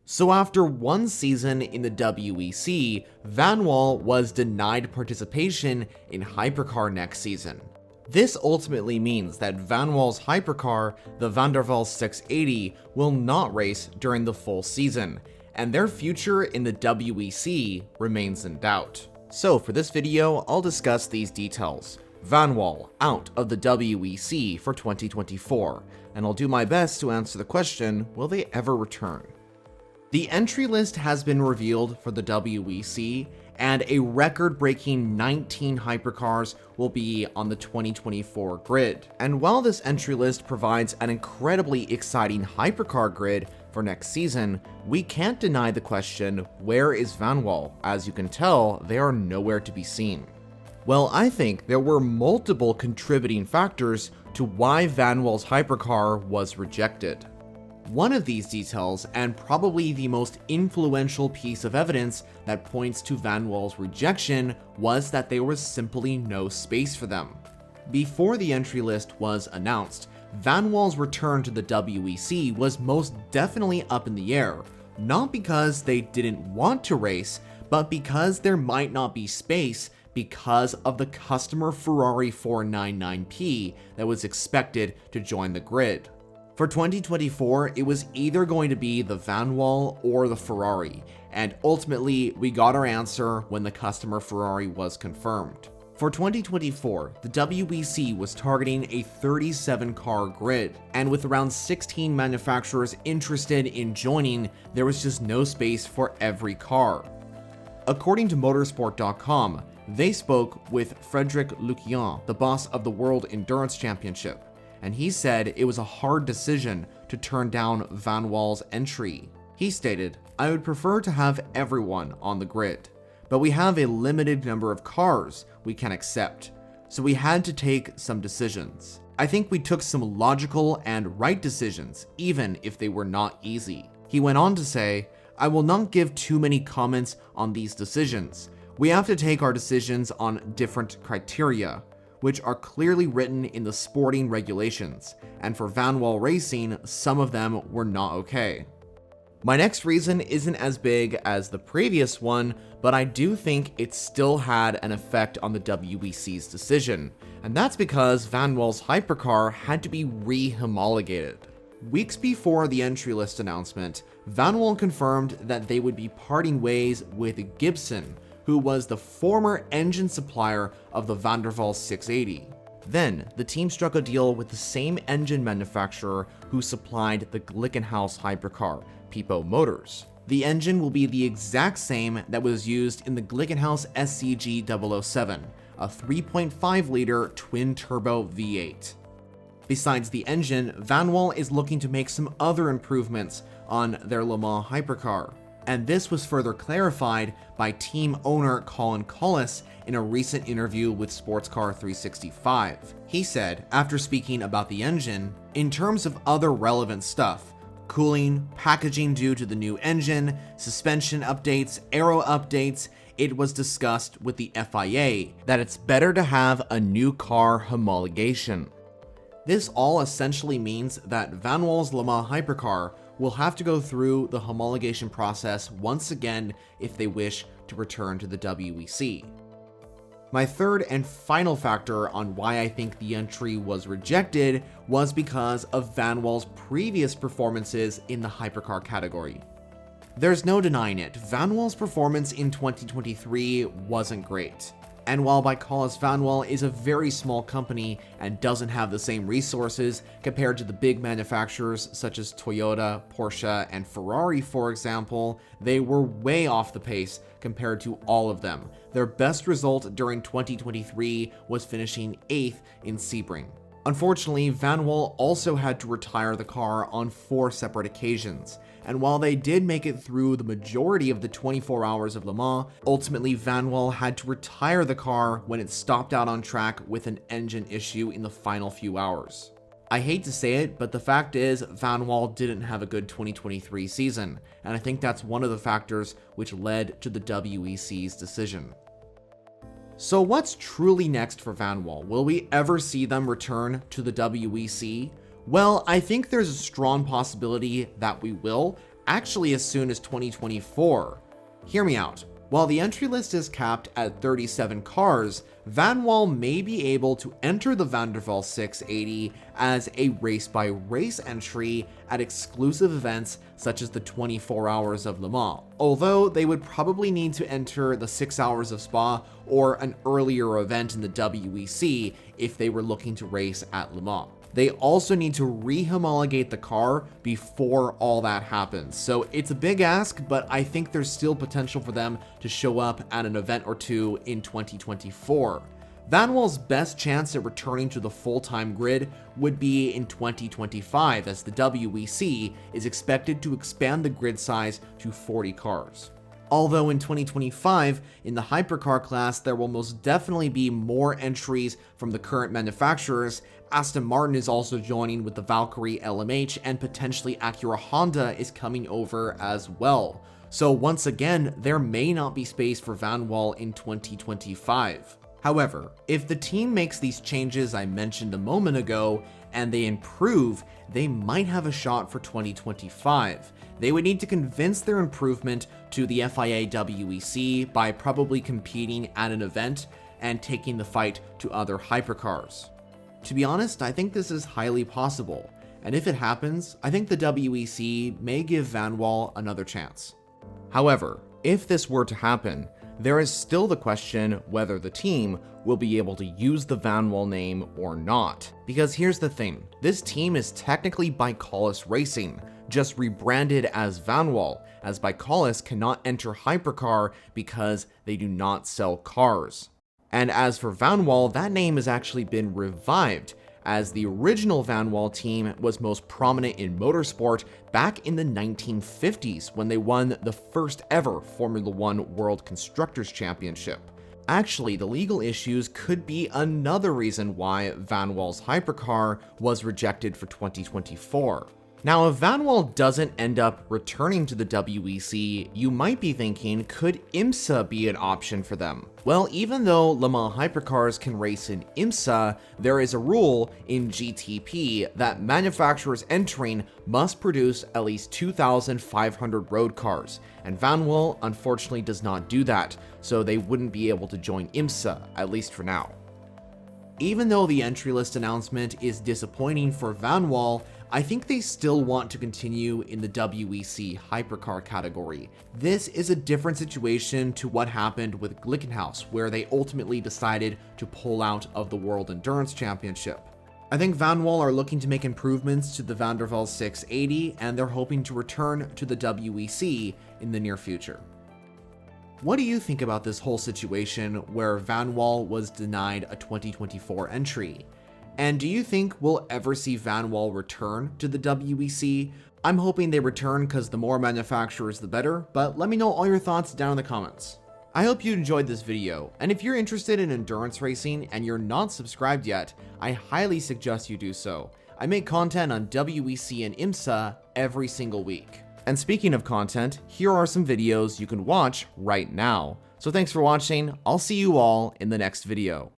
So after one season in the WEC, Vanwall was denied participation in Hypercar next season. This ultimately means that Vanwall's hypercar, the Vanderwall 680, will not race during the full season, and their future in the WEC remains in doubt. So for this video, I'll discuss these details. Vanwall out of the WEC for 2024, and I'll do my best to answer the question, will they ever return? The entry list has been revealed for the WEC, and a record-breaking 19 hypercars will be on the 2024 grid. And while this entry list provides an incredibly exciting hypercar grid for next season, we can't deny the question, where is Vanwall? As you can tell, they are nowhere to be seen. Well, I think there were multiple contributing factors to why Vanwall's hypercar was rejected. One of these details, and probably the most influential piece of evidence that points to Vanwall's rejection, was that there was simply no space for them. Before the entry list was announced, Vanwall's return to the WEC was most definitely up in the air, not because they didn't want to race, but because there might not be space because of the customer Ferrari 499P that was expected to join the grid. For 2024, it was either going to be the Vanwall or the Ferrari, and ultimately we got our answer when the customer Ferrari was confirmed. For 2024, the WEC was targeting a 37-car grid, and with around 16 manufacturers interested in joining, there was just no space for every car. According to motorsport.com, they spoke with Frédéric Lucian, the boss of the World Endurance Championship, and he said it was a hard decision to turn down Vanwall's entry. He stated, "I would prefer to have everyone on the grid, but we have a limited number of cars we can accept, so we had to take some decisions. I think we took some logical and right decisions, even if they were not easy." He went on to say, "I will not give too many comments on these decisions. We have to take our decisions on different criteria, which are clearly written in the sporting regulations, and for Vanwall Racing, some of them were not okay." My next reason isn't as big as the previous one, but I do think it still had an effect on the WEC's decision, and that's because Vanwall's hypercar had to be re-homologated. Weeks before the entry list announcement, Vanwall confirmed that they would be parting ways with Gibson, who was the former engine supplier of the Vanderwall 680. Then, the team struck a deal with the same engine manufacturer who supplied the Glickenhaus hypercar, Pipo Motors. The engine will be the exact same that was used in the Glickenhaus SCG 007, a 3.5-liter twin-turbo V8. Besides the engine, Vanwall is looking to make some other improvements on their Le Mans hypercar, and this was further clarified by team owner Colin Collis in a recent interview with Sportscar 365. He said, after speaking about the engine, "In terms of other relevant stuff, cooling, packaging due to the new engine, suspension updates, aero updates, it was discussed with the FIA that it's better to have a new car homologation." This all essentially means that Vanwall's Le Mans hypercar will have to go through the homologation process once again if they wish to return to the WEC. My third and final factor on why I think the entry was rejected was because of Vanwall's previous performances in the hypercar category. There's no denying it, Vanwall's performance in 2023 wasn't great. And while Collis Vanwall is a very small company and doesn't have the same resources compared to the big manufacturers such as Toyota, Porsche, and Ferrari, for example, they were way off the pace compared to all of them. Their best result during 2023 was finishing 8th in Sebring. Unfortunately, Vanwall also had to retire the car on 4 separate occasions, and while they did make it through the majority of the 24 hours of Le Mans, ultimately Vanwall had to retire the car when it stopped out on track with an engine issue in the final few hours. I hate to say it, but the fact is Vanwall didn't have a good 2023 season, and I think that's one of the factors which led to the WEC's decision. So what's truly next for Vanwall? Will we ever see them return to the WEC? Well, I think there's a strong possibility that we will, actually as soon as 2024. Hear me out. While the entry list is capped at 37 cars, Vanwall may be able to enter the Vanwall 680 as a race-by-race entry at exclusive events such as the 24 Hours of Le Mans, although they would probably need to enter the 6 Hours of Spa or an earlier event in the WEC if they were looking to race at Le Mans. They also need to re-homologate the car before all that happens. So it's a big ask, but I think there's still potential for them to show up at an event or two in 2024. Vanwall's best chance at returning to the full-time grid would be in 2025, as the WEC is expected to expand the grid size to 40 cars. Although in 2025, in the hypercar class, there will most definitely be more entries from the current manufacturers. Aston Martin is also joining with the Valkyrie LMH, and potentially Acura Honda is coming over as well. So once again, there may not be space for Vanwall in 2025. However, if the team makes these changes I mentioned a moment ago, and they improve, they might have a shot for 2025. They would need to convince their improvement to the FIA WEC by probably competing at an event and taking the fight to other hypercars. To be honest, I think this is highly possible, and if it happens, I think the WEC may give Vanwall another chance. However, if this were to happen, there is still the question whether the team will be able to use the Vanwall name or not. Because here's the thing, this team is technically Bicolis Racing, just rebranded as Vanwall, as Bicolis cannot enter Hypercar because they do not sell cars. And as for Vanwall, that name has actually been revived, as the original Vanwall team was most prominent in motorsport back in the 1950s when they won the first ever Formula One World Constructors Championship. Actually, the legal issues could be another reason why Vanwall's hypercar was rejected for 2024. Now, if Vanwall doesn't end up returning to the WEC, you might be thinking, could IMSA be an option for them? Well, even though Le Mans hypercars can race in IMSA, there is a rule in GTP that manufacturers entering must produce at least 2,500 road cars, and Vanwall unfortunately does not do that, so they wouldn't be able to join IMSA, at least for now. Even though the entry list announcement is disappointing for Vanwall, I think they still want to continue in the WEC hypercar category. This is a different situation to what happened with Glickenhaus, where they ultimately decided to pull out of the World Endurance Championship. I think Vanwall are looking to make improvements to the Vandervelde 680, and they're hoping to return to the WEC in the near future. What do you think about this whole situation where Vanwall was denied a 2024 entry? And do you think we'll ever see Vanwall return to the WEC? I'm hoping they return because the more manufacturers the better, but let me know all your thoughts down in the comments. I hope you enjoyed this video, and if you're interested in endurance racing and you're not subscribed yet, I highly suggest you do so. I make content on WEC and IMSA every single week. And speaking of content, here are some videos you can watch right now. So thanks for watching, I'll see you all in the next video.